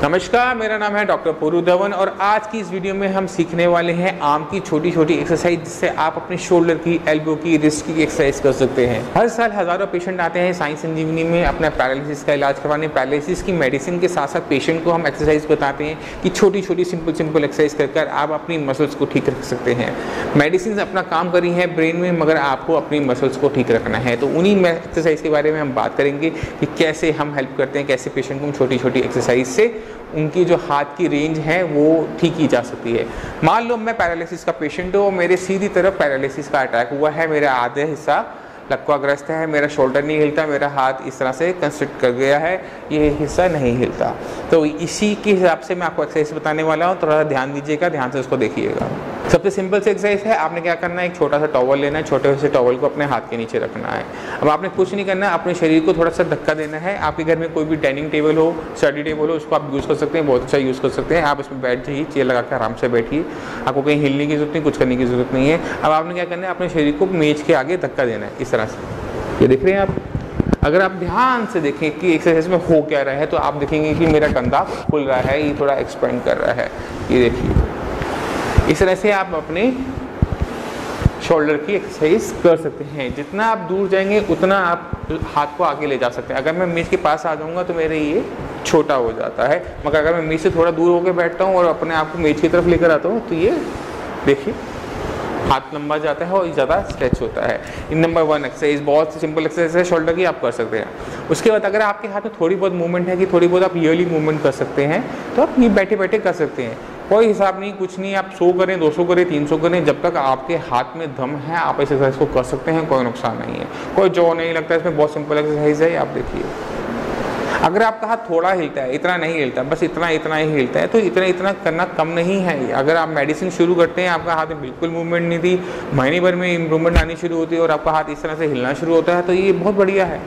नमस्कार, मेरा नाम है डॉक्टर पूरू धवन और आज की इस वीडियो में हम सीखने वाले हैं आर्म की छोटी छोटी एक्सरसाइज जिससे आप अपने शोल्डर की, एल्बो की, रिस्ट की एक्सरसाइज कर सकते हैं। हर साल हजारों पेशेंट आते हैं साई संजीवनी में अपना पैरालिसिस का इलाज करवाने। पैरालिसिस की मेडिसिन के साथ साथ पेशेंट को हम एक्सरसाइज बताते हैं कि छोटी छोटी सिंपल एक्सरसाइज कर आप अपनी मसल्स को ठीक रख सकते हैं। मेडिसिन अपना काम करी है ब्रेन में, मगर आपको अपनी मसल्स को ठीक रखना है। तो उन्हीं एक्सरसाइज के बारे में हम बात करेंगे कि कैसे हम हेल्प करते हैं, कैसे पेशेंट को हम छोटी छोटी एक्सरसाइज से उनकी जो हाथ की रेंज है वो ठीक की जा सकती है। मान लो मैं पैरालिसिस का पेशेंट हूँ, मेरे सीधी तरफ पैरालिसिस का अटैक हुआ है, मेरा आधा हिस्सा लकवाग्रस्त है, मेरा शोल्डर नहीं हिलता, मेरा हाथ इस तरह से कंस्ट्रिक्ट कर गया है, ये हिस्सा नहीं हिलता। तो इसी के हिसाब से मैं आपको एक्सरसाइज बताने वाला हूँ, थोड़ा ध्यान दीजिएगा, ध्यान से उसको देखिएगा। सबसे सिंपल से एक्सरसाइज है, आपने क्या करना है, एक छोटा सा टॉवल लेना है, छोटे से टॉवल को अपने हाथ के नीचे रखना है। अब आपने कुछ नहीं करना है, अपने शरीर को थोड़ा सा धक्का देना है। आपके घर में कोई भी डाइनिंग टेबल हो, स्टडी टेबल हो, उसको आप यूज़ कर सकते हैं, बहुत अच्छा यूज़ कर सकते हैं। आप इसमें बैठ जाइए, चेयर लगा कर आराम से बैठिए, आपको कहीं हिलने की जरूरत नहीं, कुछ करने की जरूरत नहीं है। अब आपने क्या करना है, अपने शरीर को मेज के आगे धक्का देना है, इस तरह से। ये देख रहे हैं आप? अगर आप ध्यान से देखें कि एक्सरसाइज में हो क्या रहा है, तो आप देखेंगे कि मेरा कंधा खुल रहा है, ये थोड़ा एक्सपेंड कर रहा है। ये देखिए, इस तरह से आप अपने शोल्डर की एक्सरसाइज कर सकते हैं। जितना आप दूर जाएंगे उतना आप हाथ को आगे ले जा सकते हैं। अगर मैं मेज के पास आ जाऊंगा तो मेरे ये छोटा हो जाता है, मगर अगर मैं मेज से थोड़ा दूर होकर बैठता हूँ और अपने आप को मेज की तरफ लेकर आता हूँ तो ये देखिए हाथ लंबा जाता है और ज़्यादा स्ट्रेच होता है। इन नंबर 1 एक्सरसाइज, बहुत सिंपल एक्सरसाइज है शोल्डर की, आप कर सकते हैं। उसके बाद अगर आपके हाथ में थोड़ी बहुत मूवमेंट है कि थोड़ी बहुत आप ईयरली मूवमेंट कर सकते हैं, तो आप ये बैठे बैठे कर सकते हैं। कोई हिसाब नहीं, कुछ नहीं, आप 100 करें, 200 करें, 300 करें, जब तक आपके हाथ में दम है आप इस एक्सरसाइज को कर सकते हैं, कोई नुकसान नहीं है, कोई जो नहीं लगता। इसमें बहुत सिंपल एक्सरसाइज है, आप देखिए। अगर आपका हाथ थोड़ा हिलता है, इतना नहीं हिलता, बस इतना ही हिलता है, तो इतना करना कम नहीं है। अगर आप मेडिसिन शुरू करते हैं, आपका हाथ में बिल्कुल मूवमेंट नहीं थी, महीने भर में इम्प्रूवमेंट आनी शुरू होती है और आपका हाथ इस तरह से हिलना शुरू होता है, तो ये बहुत बढ़िया है,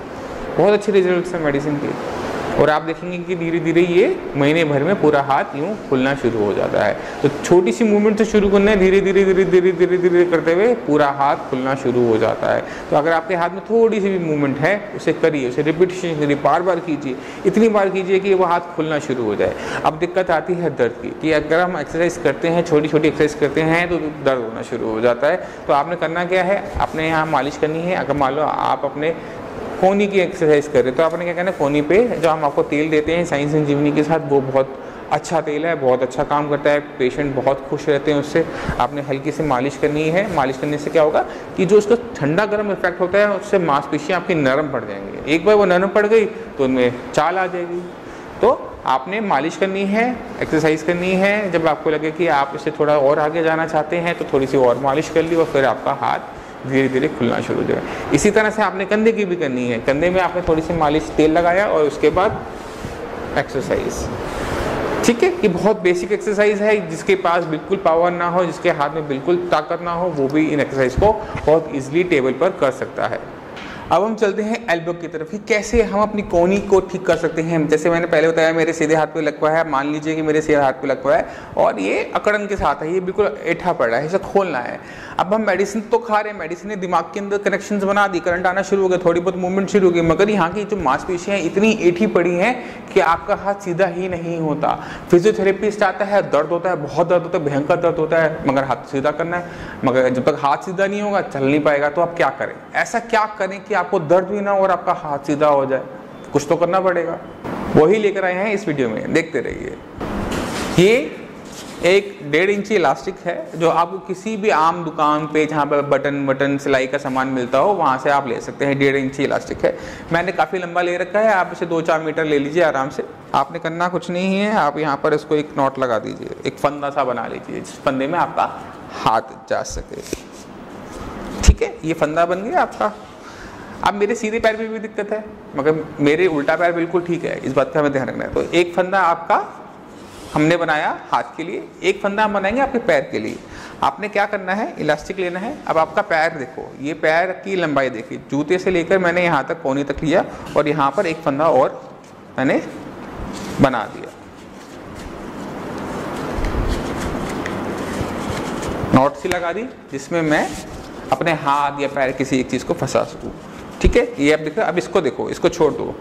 बहुत अच्छे रिजल्ट्स हैं मेडिसिन के। और आप देखेंगे कि धीरे धीरे ये महीने भर में पूरा हाथ यूँ खुलना शुरू हो जाता है। तो छोटी सी मूवमेंट से शुरू करना है, धीरे धीरे धीरे धीरे धीरे धीरे करते हुए पूरा हाथ खुलना शुरू हो जाता है। तो अगर आपके हाथ में थोड़ी सी भी मूवमेंट है, उसे करिए, उसे रिपीटेशन करिए, बार बार कीजिए, इतनी बार कीजिए कि वो हाथ खुलना शुरू हो जाए। अब दिक्कत आती है दर्द की, कि अगर हम एक्सरसाइज करते हैं, छोटी छोटी एक्सरसाइज करते हैं तो दर्द होना शुरू हो जाता है। तो आपने करना क्या है, आपने यहाँ मालिश करनी है। अगर मान लो आप अपने कोहनी की एक्सरसाइज कर रहे हैं तो आपने क्या करना है, कोहनी पे जो हम आपको तेल देते हैं साई संजीवनी के साथ, वो बहुत अच्छा तेल है, बहुत अच्छा काम करता है, पेशेंट बहुत खुश रहते हैं उससे। आपने हल्की से मालिश करनी है। मालिश करने से क्या होगा कि जो उसका ठंडा गर्म इफेक्ट होता है उससे मांसपेशियाँ आपकी नरम पड़ जाएंगी। एक बार वो नरम पड़ गई तो उनमें चाल आ जाएगी। तो आपने मालिश करनी है, एक्सरसाइज करनी है। जब आपको लगे कि आप इससे थोड़ा और आगे जाना चाहते हैं तो थोड़ी सी और मालिश कर ली और फिर आपका हाथ धीरे धीरे खुलना शुरू हो जाए। इसी तरह से आपने कंधे की भी करनी है। कंधे में आपने थोड़ी सी मालिश, तेल लगाया और उसके बाद एक्सरसाइज। ठीक है, ये बहुत बेसिक एक्सरसाइज है। जिसके पास बिल्कुल पावर ना हो, जिसके हाथ में बिल्कुल ताकत ना हो, वो भी इन एक्सरसाइज को बहुत ईजिली टेबल पर कर सकता है। अब हम चलते हैं एल्बो की तरफ कि कैसे हम अपनी कोहनी को ठीक कर सकते हैं। जैसे मैंने पहले बताया, मेरे सीधे हाथ पे लकवा है। मान लीजिए कि मेरे सीधे हाथ पे लकवा है और ये अकड़न के साथ है, ये बिल्कुल ऐठा पड़ा है, इसे खोलना है। अब हम मेडिसिन तो खा रहे हैं, मेडिसिन ने दिमाग के अंदर कनेक्शंस बना दी, करंट आना शुरू हो गया, थोड़ी बहुत मूवमेंट शुरू हो गई, मगर यहाँ की जो मांसपेशियाँ इतनी ऐठी पड़ी हैं कि आपका हाथ सीधा ही नहीं होता। फिजियोथेरेपिस्ट आता है, दर्द होता है, बहुत दर्द होता है, भयंकर दर्द होता है, मगर हाथ सीधा करना है। मगर जब तक हाथ सीधा नहीं होगा चल नहीं पाएगा। तो आप क्या करें, ऐसा क्या करें कि आपको दर्द भी ना और आपका हाथ सीधा हो जाए? कुछ तो करना पड़ेगा, वही लेकर आए हैं इस वीडियो में, देखते रहिए। ये एक 1.5 इंची इलास्टिक है जो आपको किसी भी आम दुकान पे जहाँ पर बटन सिलाई का सामान मिलता हो वहाँ से आप ले सकते हैं। 1.5 इंची इलास्टिक है, मैंने काफ़ी लंबा ले रखा है। आप इसे 2-4 मीटर ले लीजिए आराम से। आपने करना कुछ नहीं है, आप यहाँ पर इसको एक नॉट लगा दीजिए, एक फंदा सा बना लीजिए जिस फंदे में आपका हाथ जा सके। ठीक है, ये फंदा बन गया आपका। अब मेरे सीधे पैर में भी दिक्कत है, मगर मेरे उल्टा पैर बिल्कुल ठीक है, इस बात का हमें ध्यान रखना है। तो एक फंदा आपका हमने बनाया हाथ के लिए, एक फंदा हम बनाएंगे आपके पैर के लिए। आपने क्या करना है, इलास्टिक लेना है। अब आपका पैर देखो, ये पैर की लंबाई देखिए, जूते से लेकर मैंने यहाँ तक कोहनी तक लिया और यहाँ पर एक फंदा और मैंने बना दिया, नॉट सी लगा दी जिसमें मैं अपने हाथ या पैर किसी एक चीज़ को फंसा सकूँ। ठीक है, ये अब देखो, अब इसको देखो, इसको छोड़ दो।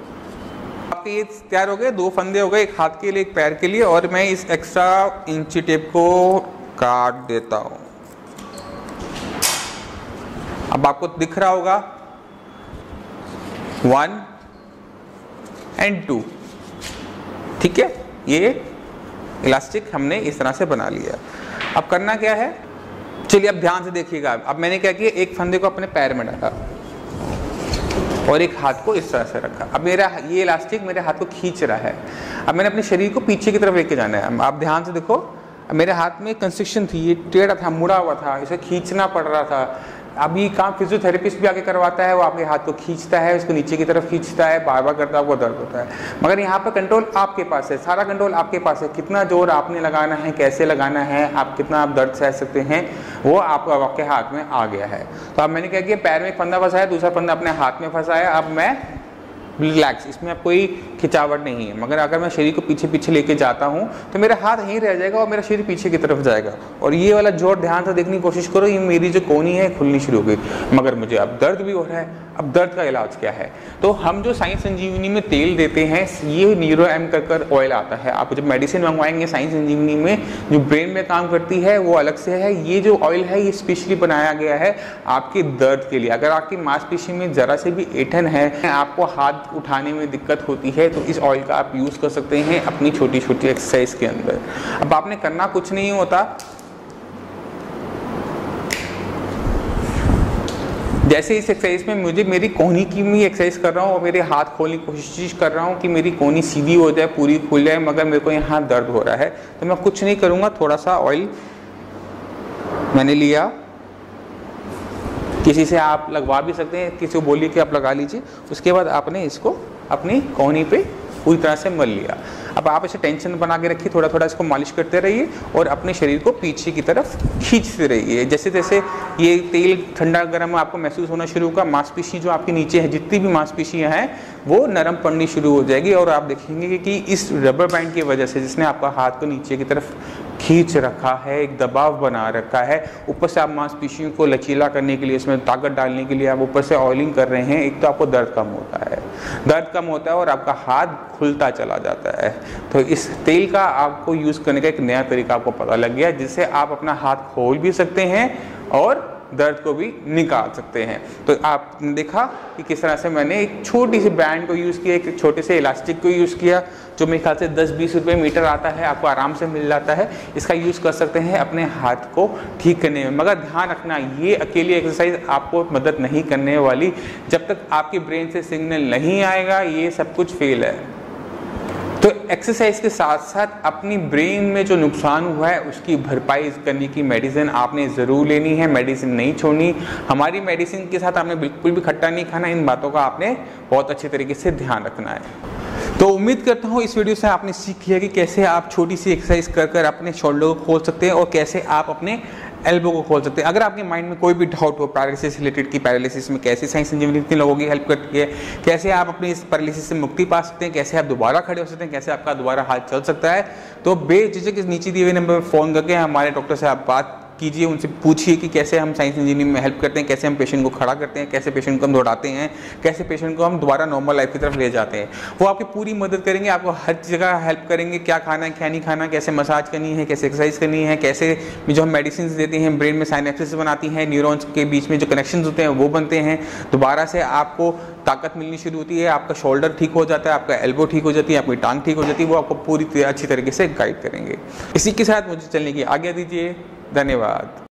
आपके ये तैयार हो गए, 2 फंदे हो गए, एक हाथ के लिए एक पैर के लिए। और मैं इस एक्स्ट्रा इंची टेप को काट देता हूँ। अब आपको दिख रहा होगा 1 और 2, ठीक है। ये इलास्टिक हमने इस तरह से बना लिया। अब करना क्या है, चलिए अब ध्यान से देखिएगा। अब मैंने क्या किया, एक फंदे को अपने पैर में डाला और एक हाथ को इस तरह से रखा। अब मेरा ये इलास्टिक मेरे हाथ को खींच रहा है। अब मैंने अपने शरीर को पीछे की तरफ लेके जाना है। आप ध्यान से देखो, मेरे हाथ में कंस्ट्रक्शन थी, ये टेढ़ा था, मुड़ा हुआ था, इसे खींचना पड़ रहा था। अब ये काम फिजियोथेरेपिस्ट भी आके करवाता है, वो आपके हाथ को खींचता है, उसको नीचे की तरफ खींचता है, बार बार करता है, वो दर्द होता है। मगर यहाँ पर कंट्रोल आपके पास है, सारा कंट्रोल आपके पास है। कितना जोर आपने लगाना है, कैसे लगाना है, आप कितना आप दर्द सह सकते हैं, वो आपके हाथ में आ गया है। तो अब मैंने क्या किया, पैर में एक फंदा फंसाया, दूसरा फंदा अपने हाथ में फंसाया। अब मैं रिलैक्स, इसमें अब कोई खिंचावट नहीं है। मगर अगर मैं शरीर को पीछे पीछे लेके जाता हूँ तो मेरा हाथ यहीं रह जाएगा और मेरा शरीर पीछे की तरफ जाएगा। और ये वाला जोर ध्यान से देखने की कोशिश करो, ये मेरी जो कोहनी है खुलनी शुरू हो गई, मगर मुझे अब दर्द भी हो रहा है। अब दर्द का इलाज क्या है, तो हम जो साइंस संजीवनी में तेल देते हैं, ये न्यूरो एम कर ऑयल आता है। आप जब मेडिसिन मंगवाएंगे साइंस संजीवनी में, जो ब्रेन में काम करती है वो अलग से है। ये जो ऑयल है ये स्पेशली बनाया गया है आपके दर्द के लिए। अगर आपकी मांसपेशी में जरा से भी ऐंठन है, आपको हाथ उठाने में दिक्कत होती है, तो इस ऑयल का आप यूज कर सकते हैं अपनी छोटी छोटी एक्सरसाइज के अंदर। अब आपने करना कुछ नहीं होता, जैसे इस एक्सरसाइज में मुझे मेरी कोहनी की मैं एक्सरसाइज कर रहा हूँ और मेरे हाथ खोलने की कोशिश कर रहा हूँ कि मेरी कोहनी सीधी हो जाए, पूरी खुल जाए, मगर मेरे को यहाँ दर्द हो रहा है, तो मैं कुछ नहीं करूँगा। थोड़ा सा ऑयल मैंने लिया, किसी से आप लगवा भी सकते हैं, किसी को बोलिए कि आप लगा लीजिए। उसके बाद आपने इसको अपनी कोहनी पे पूरी तरह से मल लिया। अब आप इसे टेंशन बना के रखिए, थोड़ा थोड़ा इसको मालिश करते रहिए और अपने शरीर को पीछे की तरफ खींचते रहिए। जैसे जैसे ये तेल ठंडा गर्म आपको महसूस होना शुरू होगा, मांसपेशी जो आपके नीचे है, जितनी भी मांसपेशियां हैं वो नरम पड़नी शुरू हो जाएगी। और आप देखेंगे कि इस रबर बैंड की वजह से, जिसने आपका हाथ को नीचे की तरफ खींच रखा है, एक दबाव बना रखा है, ऊपर से आप मांसपेशियों को लचीला करने के लिए, इसमें ताकत डालने के लिए आप ऊपर से ऑयलिंग कर रहे हैं, एक तो आपको दर्द कम होता है, और आपका हाथ खुलता चला जाता है। तो इस तेल का आपको यूज करने का एक नया तरीका आपको पता लग गया, जिससे आप अपना हाथ खोल भी सकते हैं और दर्द को भी निकाल सकते हैं। तो आपने देखा कि किस तरह से मैंने एक छोटी सी बैंड को यूज़ किया, एक छोटे से इलास्टिक को यूज़ किया, जो मेरे ख्याल से 10-20 रुपये मीटर आता है, आपको आराम से मिल जाता है। इसका यूज़ कर सकते हैं अपने हाथ को ठीक करने में। मगर ध्यान रखना, ये अकेली एक्सरसाइज आपको मदद नहीं करने वाली। जब तक आपके ब्रेन से सिग्नल नहीं आएगा, ये सब कुछ फेल है। तो एक्सरसाइज के साथ साथ अपनी ब्रेन में जो नुकसान हुआ है उसकी भरपाई करने की मेडिसिन आपने ज़रूर लेनी है, मेडिसिन नहीं छोड़नी। हमारी मेडिसिन के साथ आपने बिल्कुल भी खट्टा नहीं खाना, इन बातों का आपने बहुत अच्छे तरीके से ध्यान रखना है। तो उम्मीद करता हूँ इस वीडियो से आपने सीख लिया कि कैसे आप छोटी सी एक्सरसाइज कर कर अपने शोल्डर को खोल सकते हैं और कैसे आप अपने एल्बो को खोल सकते हैं। अगर आपके माइंड में कोई भी डाउट हो पैरालिसिस रिलेटेड की, पैरालिसिस में कैसे साइंस संजीवनी कितने लोगों की हेल्प करती है, कैसे आप अपनी इस पैरालिसिस से मुक्ति पा सकते हैं, कैसे आप दोबारा खड़े हो सकते हैं, कैसे आपका दोबारा हाथ चल सकता है, तो बेझिझक इस नीचे दिए हुए नंबर पर फ़ोन करके हमारे डॉक्टर से आप बात कीजिए, उनसे पूछिए कि कैसे हम साइंस इंजीनियरिंग में हेल्प करते हैं, कैसे हम पेशेंट को खड़ा करते हैं, कैसे पेशेंट को हम दौड़ाते हैं, कैसे पेशेंट को हम दोबारा नॉर्मल लाइफ की तरफ ले जाते हैं। वो आपकी पूरी मदद करेंगे, आपको हर जगह हेल्प करेंगे, क्या खाना है क्या नहीं खाना, कैसे मसाज करनी है, कैसे एक्सरसाइज करनी है, कैसे जो हम मेडिसिन देते हैं ब्रेन में साइनेप्सिस बनाती हैं, न्यूरॉन्स के बीच में जो कनेक्शन होते हैं वो बनते हैं, दोबारा से आपको ताकत मिलनी शुरू होती है, आपका शोल्डर ठीक हो जाता है, आपका एल्बो ठीक हो जाती है, आपकी टांग ठीक हो जाती है। वो आपको पूरी अच्छी तरीके से गाइड करेंगे। इसी के साथ मुझे चलने की आज्ञा दीजिए। धन्यवाद।